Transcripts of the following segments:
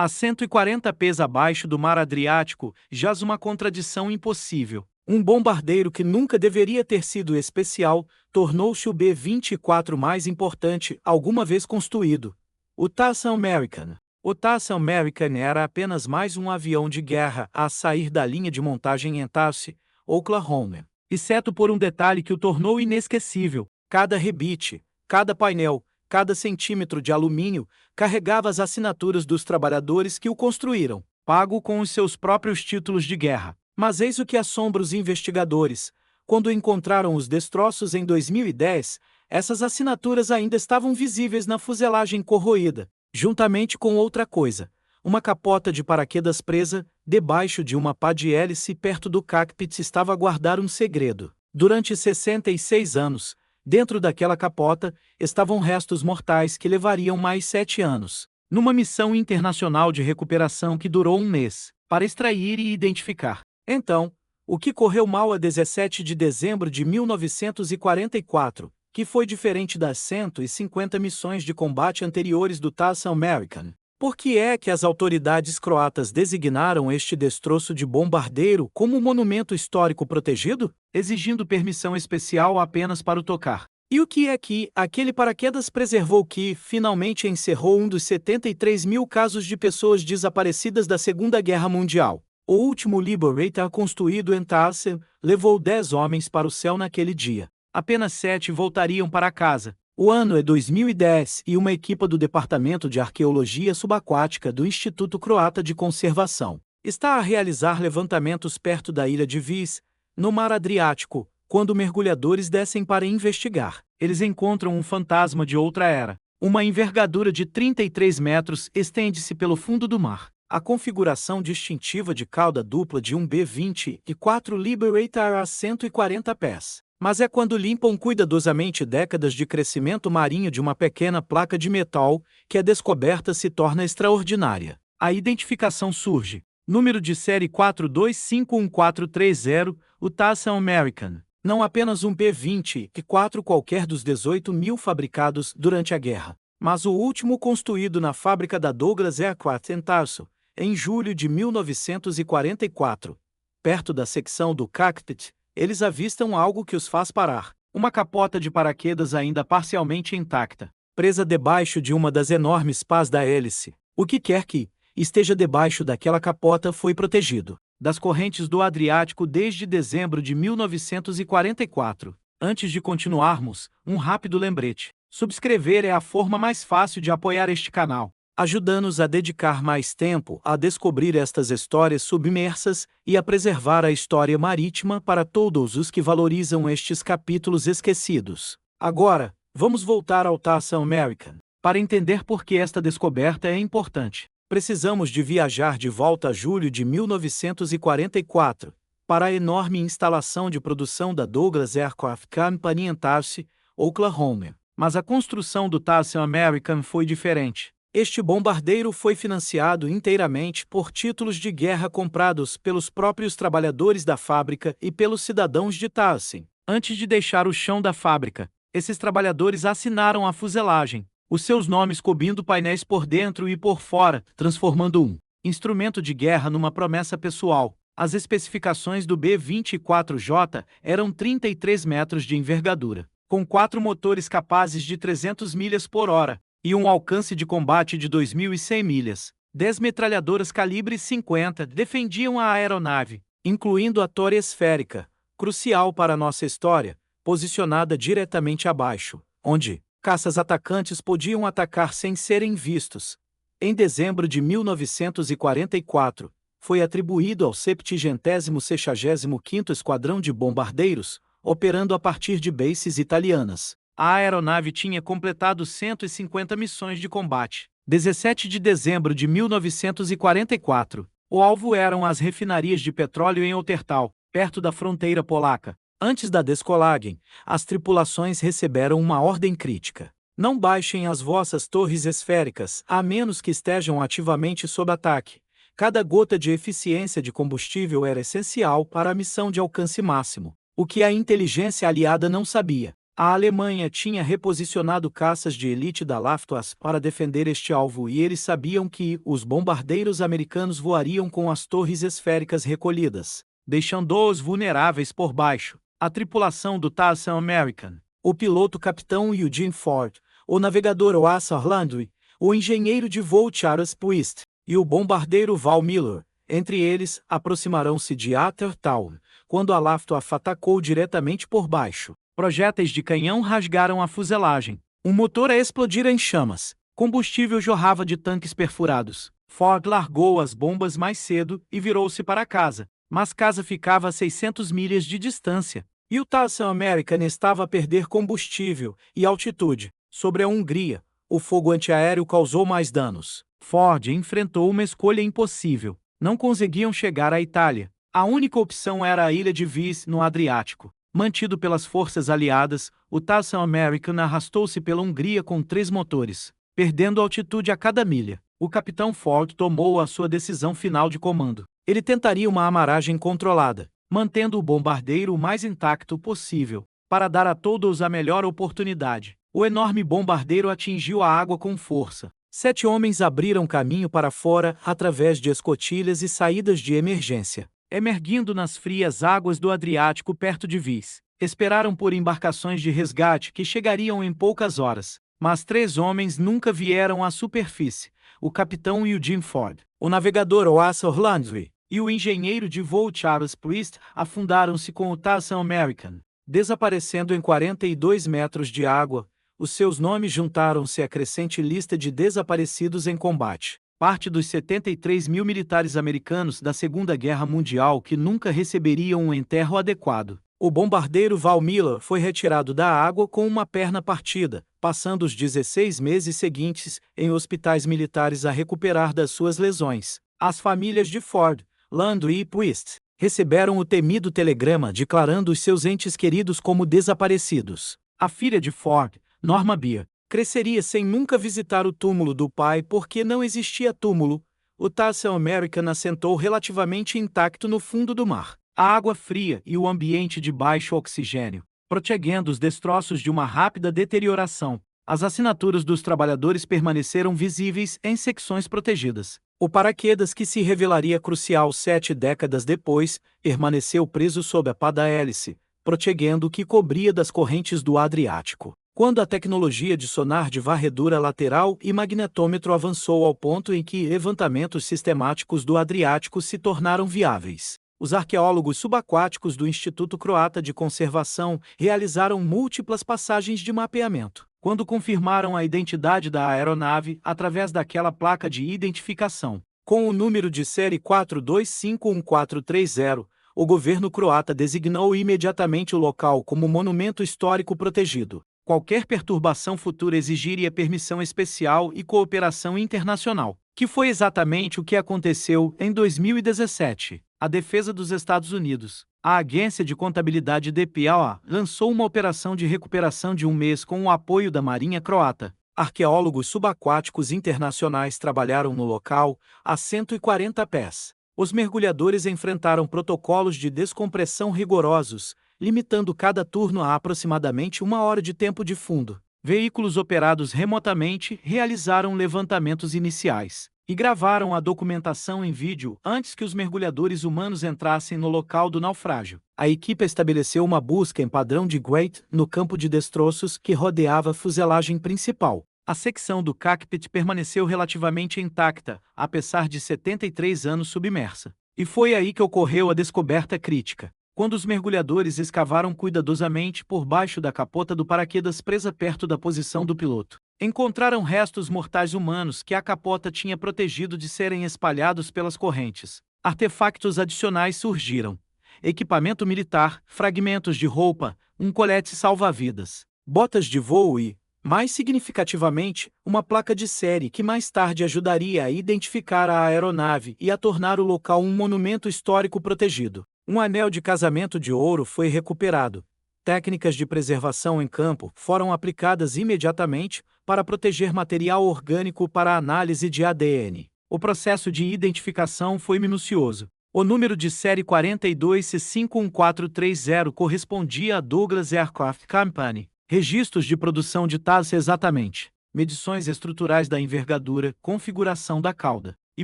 A 140 pés abaixo do mar Adriático, jaz uma contradição impossível. Um bombardeiro que nunca deveria ter sido especial, tornou-se o B-24 mais importante alguma vez construído. O Tucson American. O Tucson American era apenas mais um avião de guerra a sair da linha de montagem em Tulsa, Oklahoma. Exceto por um detalhe que o tornou inesquecível: cada rebite, cada painel, cada centímetro de alumínio carregava as assinaturas dos trabalhadores que o construíram, pago com os seus próprios títulos de guerra. Mas eis o que assombra os investigadores: quando encontraram os destroços em 2010, essas assinaturas ainda estavam visíveis na fuselagem corroída, juntamente com outra coisa: uma capota de paraquedas presa debaixo de uma pá de hélice perto do cockpit estava a guardar um segredo. Durante 66 anos, dentro daquela capota, estavam restos mortais que levariam mais 7 anos, numa missão internacional de recuperação que durou um mês, para extrair e identificar. Então, o que correu mal a 17 de dezembro de 1944, que foi diferente das 150 missões de combate anteriores do Tucson American? Por que é que as autoridades croatas designaram este destroço de bombardeiro como monumento histórico protegido, exigindo permissão especial apenas para o tocar? E o que é que aquele paraquedas preservou que, finalmente, encerrou um dos 73 mil casos de pessoas desaparecidas da Segunda Guerra Mundial? O último Liberator construído em Tulsa levou 10 homens para o céu naquele dia. Apenas 7 voltariam para casa. O ano é 2010 e uma equipe do Departamento de Arqueologia Subaquática do Instituto Croata de Conservação está a realizar levantamentos perto da ilha de Vis, no Mar Adriático. Quando mergulhadores descem para investigar, eles encontram um fantasma de outra era. Uma envergadura de 33 metros estende-se pelo fundo do mar. A configuração distintiva de cauda dupla de um B-24 Liberator a 140 pés. Mas é quando limpam cuidadosamente décadas de crescimento marinho de uma pequena placa de metal que a descoberta se torna extraordinária. A identificação surge. Número de série 42511430, o Tucson American. Não apenas um B-24 qualquer dos 18 mil fabricados durante a guerra, mas o último construído na fábrica da Douglas Aircraft em Tulsa, em julho de 1944. Perto da secção do cockpit, eles avistam algo que os faz parar. Uma capota de paraquedas ainda parcialmente intacta, presa debaixo de uma das enormes pás da hélice. O que quer que esteja debaixo daquela capota foi protegido das correntes do Adriático desde dezembro de 1944. Antes de continuarmos, um rápido lembrete. Subscrever é a forma mais fácil de apoiar este canal, ajudando-nos a dedicar mais tempo a descobrir estas histórias submersas e a preservar a história marítima para todos os que valorizam estes capítulos esquecidos. Agora, vamos voltar ao Tucson American. Para entender por que esta descoberta é importante, precisamos de viajar de volta a julho de 1944, para a enorme instalação de produção da Douglas Aircraft Company em Tulsa, Oklahoma. Mas a construção do Tucson American foi diferente. Este bombardeiro foi financiado inteiramente por títulos de guerra comprados pelos próprios trabalhadores da fábrica e pelos cidadãos de Tulsa. Antes de deixar o chão da fábrica, esses trabalhadores assinaram a fuselagem, os seus nomes cobrindo painéis por dentro e por fora, transformando um instrumento de guerra numa promessa pessoal. As especificações do B-24J eram 33 metros de envergadura, com 4 motores capazes de 300 milhas por hora e um alcance de combate de 2.100 milhas. 10 metralhadoras calibre 50 defendiam a aeronave, incluindo a torre esférica, crucial para nossa história, posicionada diretamente abaixo, onde caças atacantes podiam atacar sem serem vistos. Em dezembro de 1944, foi atribuído ao 765º Esquadrão de Bombardeiros, operando a partir de bases italianas. A aeronave tinha completado 150 missões de combate. 17 de dezembro de 1944. O alvo eram as refinarias de petróleo em Ottertal, perto da fronteira polaca. Antes da descolagem, as tripulações receberam uma ordem crítica. Não baixem as vossas torres esféricas, a menos que estejam ativamente sob ataque. Cada gota de eficiência de combustível era essencial para a missão de alcance máximo, o que a inteligência aliada não sabia. A Alemanha tinha reposicionado caças de elite da Luftwaffe para defender este alvo e eles sabiam que os bombardeiros americanos voariam com as torres esféricas recolhidas, deixando-os vulneráveis por baixo. A tripulação do Tarsan American, o piloto capitão Eugene Ford, o navegador Oassar Landry, o engenheiro de voo Charles Puist e o bombardeiro Val Miller, entre eles, aproximaram-se de Attertown, quando a Luftwaffe atacou diretamente por baixo. Projéteis de canhão rasgaram a fuselagem. Um motor a explodir em chamas. Combustível jorrava de tanques perfurados. Ford largou as bombas mais cedo e virou-se para casa, mas casa ficava a 600 milhas de distância. E o Tarsan American estava a perder combustível e altitude. Sobre a Hungria, o fogo antiaéreo causou mais danos. Ford enfrentou uma escolha impossível. Não conseguiam chegar à Itália. A única opção era a ilha de Vis, no Adriático. Mantido pelas forças aliadas, o Tarsan American arrastou-se pela Hungria com 3 motores, perdendo altitude a cada milha. O capitão Ford tomou a sua decisão final de comando. Ele tentaria uma amarragem controlada, mantendo o bombardeiro o mais intacto possível, para dar a todos a melhor oportunidade. O enorme bombardeiro atingiu a água com força. 7 homens abriram caminho para fora através de escotilhas e saídas de emergência. Emergindo nas frias águas do Adriático perto de Vis, esperaram por embarcações de resgate que chegariam em poucas horas, mas 3 homens nunca vieram à superfície: o capitão Eugene Ford, o navegador Oassar Landry e o engenheiro de voo Charles Puist afundaram-se com o Tarsan American, desaparecendo em 42 metros de água. Os seus nomes juntaram-se à crescente lista de desaparecidos em combate. Parte dos 73 mil militares americanos da Segunda Guerra Mundial que nunca receberiam um enterro adequado. O bombardeiro Val Miller foi retirado da água com uma perna partida, passando os 16 meses seguintes em hospitais militares a recuperar das suas lesões. As famílias de Ford, Landry e Puist receberam o temido telegrama declarando os seus entes queridos como desaparecidos. A filha de Ford, Norma Beer, cresceria sem nunca visitar o túmulo do pai porque não existia túmulo. O Tarsan American assentou relativamente intacto no fundo do mar. A água fria e o ambiente de baixo oxigênio, protegendo os destroços de uma rápida deterioração. As assinaturas dos trabalhadores permaneceram visíveis em secções protegidas. O paraquedas, que se revelaria crucial 7 décadas depois, permaneceu preso sob a pá da hélice, protegendo o que cobria das correntes do Adriático. Quando a tecnologia de sonar de varredura lateral e magnetômetro avançou ao ponto em que levantamentos sistemáticos do Adriático se tornaram viáveis, os arqueólogos subaquáticos do Instituto Croata de Conservação realizaram múltiplas passagens de mapeamento. Quando confirmaram a identidade da aeronave através daquela placa de identificação, com o número de série 42511430, o governo croata designou imediatamente o local como monumento histórico protegido. Qualquer perturbação futura exigiria permissão especial e cooperação internacional, que foi exatamente o que aconteceu em 2017. A defesa dos Estados Unidos, a agência de contabilidade DPA, lançou uma operação de recuperação de 1 mês com o apoio da Marinha Croata. Arqueólogos subaquáticos internacionais trabalharam no local a 140 pés. Os mergulhadores enfrentaram protocolos de descompressão rigorosos, limitando cada turno a aproximadamente 1 hora de tempo de fundo. Veículos operados remotamente realizaram levantamentos iniciais e gravaram a documentação em vídeo antes que os mergulhadores humanos entrassem no local do naufrágio. A equipe estabeleceu uma busca em padrão de Great no campo de destroços que rodeava a fuselagem principal. A secção do cockpit permaneceu relativamente intacta, apesar de 73 anos submersa. E foi aí que ocorreu a descoberta crítica. Quando os mergulhadores escavaram cuidadosamente por baixo da capota do paraquedas presa perto da posição do piloto, encontraram restos mortais humanos que a capota tinha protegido de serem espalhados pelas correntes. Artefactos adicionais surgiram: equipamento militar, fragmentos de roupa, um colete salva-vidas, botas de voo e, mais significativamente, uma placa de série que mais tarde ajudaria a identificar a aeronave e a tornar o local um monumento histórico protegido. Um anel de casamento de ouro foi recuperado. Técnicas de preservação em campo foram aplicadas imediatamente para proteger material orgânico para análise de ADN. O processo de identificação foi minucioso. O número de série 42C51430 correspondia à Douglas Aircraft Company, Registros de produção de TASS exatamente. Medições estruturais da envergadura, configuração da cauda e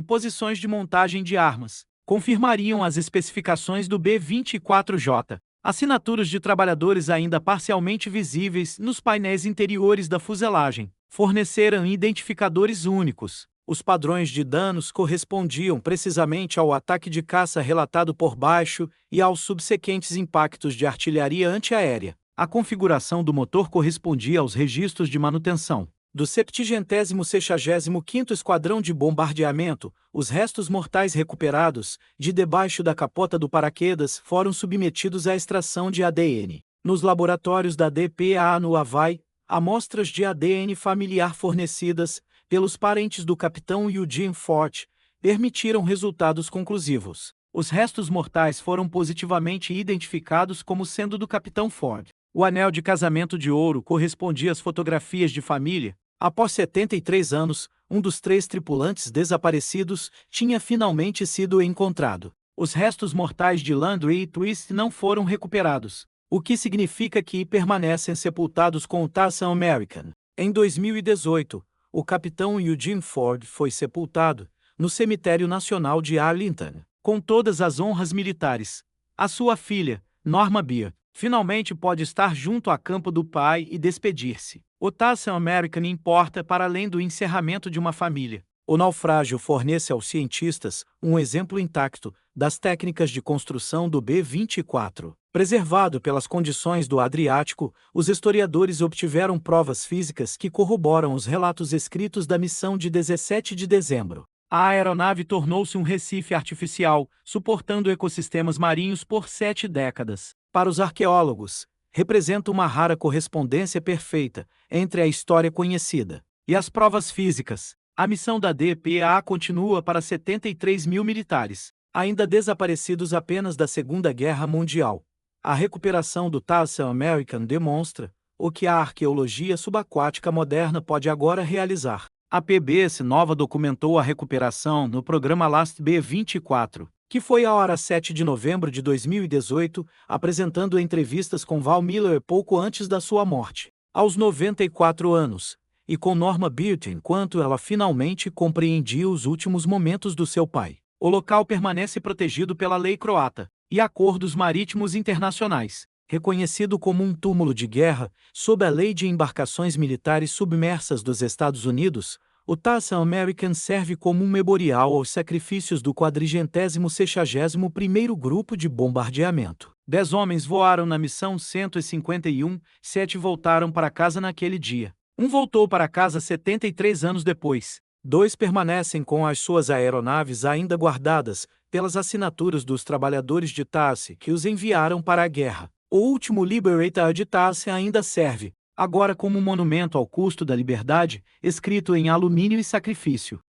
posições de montagem de armas confirmariam as especificações do B-24J. Assinaturas de trabalhadores ainda parcialmente visíveis nos painéis interiores da fuselagem forneceram identificadores únicos. Os padrões de danos correspondiam precisamente ao ataque de caça relatado por baixo e aos subsequentes impactos de artilharia antiaérea. A configuração do motor correspondia aos registros de manutenção do 765º Esquadrão de Bombardeamento. Os restos mortais recuperados de debaixo da capota do paraquedas foram submetidos à extração de ADN. Nos laboratórios da DPA no Havaí, amostras de ADN familiar fornecidas pelos parentes do capitão Eugene Ford permitiram resultados conclusivos. Os restos mortais foram positivamente identificados como sendo do capitão Ford. O anel de casamento de ouro correspondia às fotografias de família. Após 73 anos, um dos 3 tripulantes desaparecidos tinha finalmente sido encontrado. Os restos mortais de Landry e Twist não foram recuperados, o que significa que permanecem sepultados com o TASS American. Em 2018, o capitão Eugene Ford foi sepultado no Cemitério Nacional de Arlington, com todas as honras militares. A sua filha, Norma Beer, finalmente pode estar junto a campo do pai e despedir-se. O TASS American importa para além do encerramento de uma família. O naufrágio fornece aos cientistas um exemplo intacto das técnicas de construção do B-24. Preservado pelas condições do Adriático, os historiadores obtiveram provas físicas que corroboram os relatos escritos da missão de 17 de dezembro. A aeronave tornou-se um recife artificial, suportando ecossistemas marinhos por 7 décadas. Para os arqueólogos, representa uma rara correspondência perfeita entre a história conhecida e as provas físicas. A missão da DPA continua para 73 mil militares, ainda desaparecidos apenas da Segunda Guerra Mundial. A recuperação do TASS American demonstra o que a arqueologia subaquática moderna pode agora realizar. A PBS Nova documentou a recuperação no programa Last B-24, que foi ao ar a 7 de novembro de 2018, apresentando entrevistas com Val Miller pouco antes da sua morte, aos 94 anos, e com Norma Beer enquanto ela finalmente compreendia os últimos momentos do seu pai. O local permanece protegido pela lei croata e acordos marítimos internacionais, reconhecido como um túmulo de guerra sob a Lei de Embarcações Militares Submersas dos Estados Unidos. O TASS American serve como um memorial aos sacrifícios do 461º Grupo de Bombardeamento. 10 homens voaram na missão 151, 7 voltaram para casa naquele dia. Um voltou para casa 73 anos depois. 2 permanecem com as suas aeronaves ainda guardadas pelas assinaturas dos trabalhadores de TASS que os enviaram para a guerra. O último Liberator de TASS ainda serve, agora como um monumento ao custo da liberdade, escrito em alumínio e sacrifício.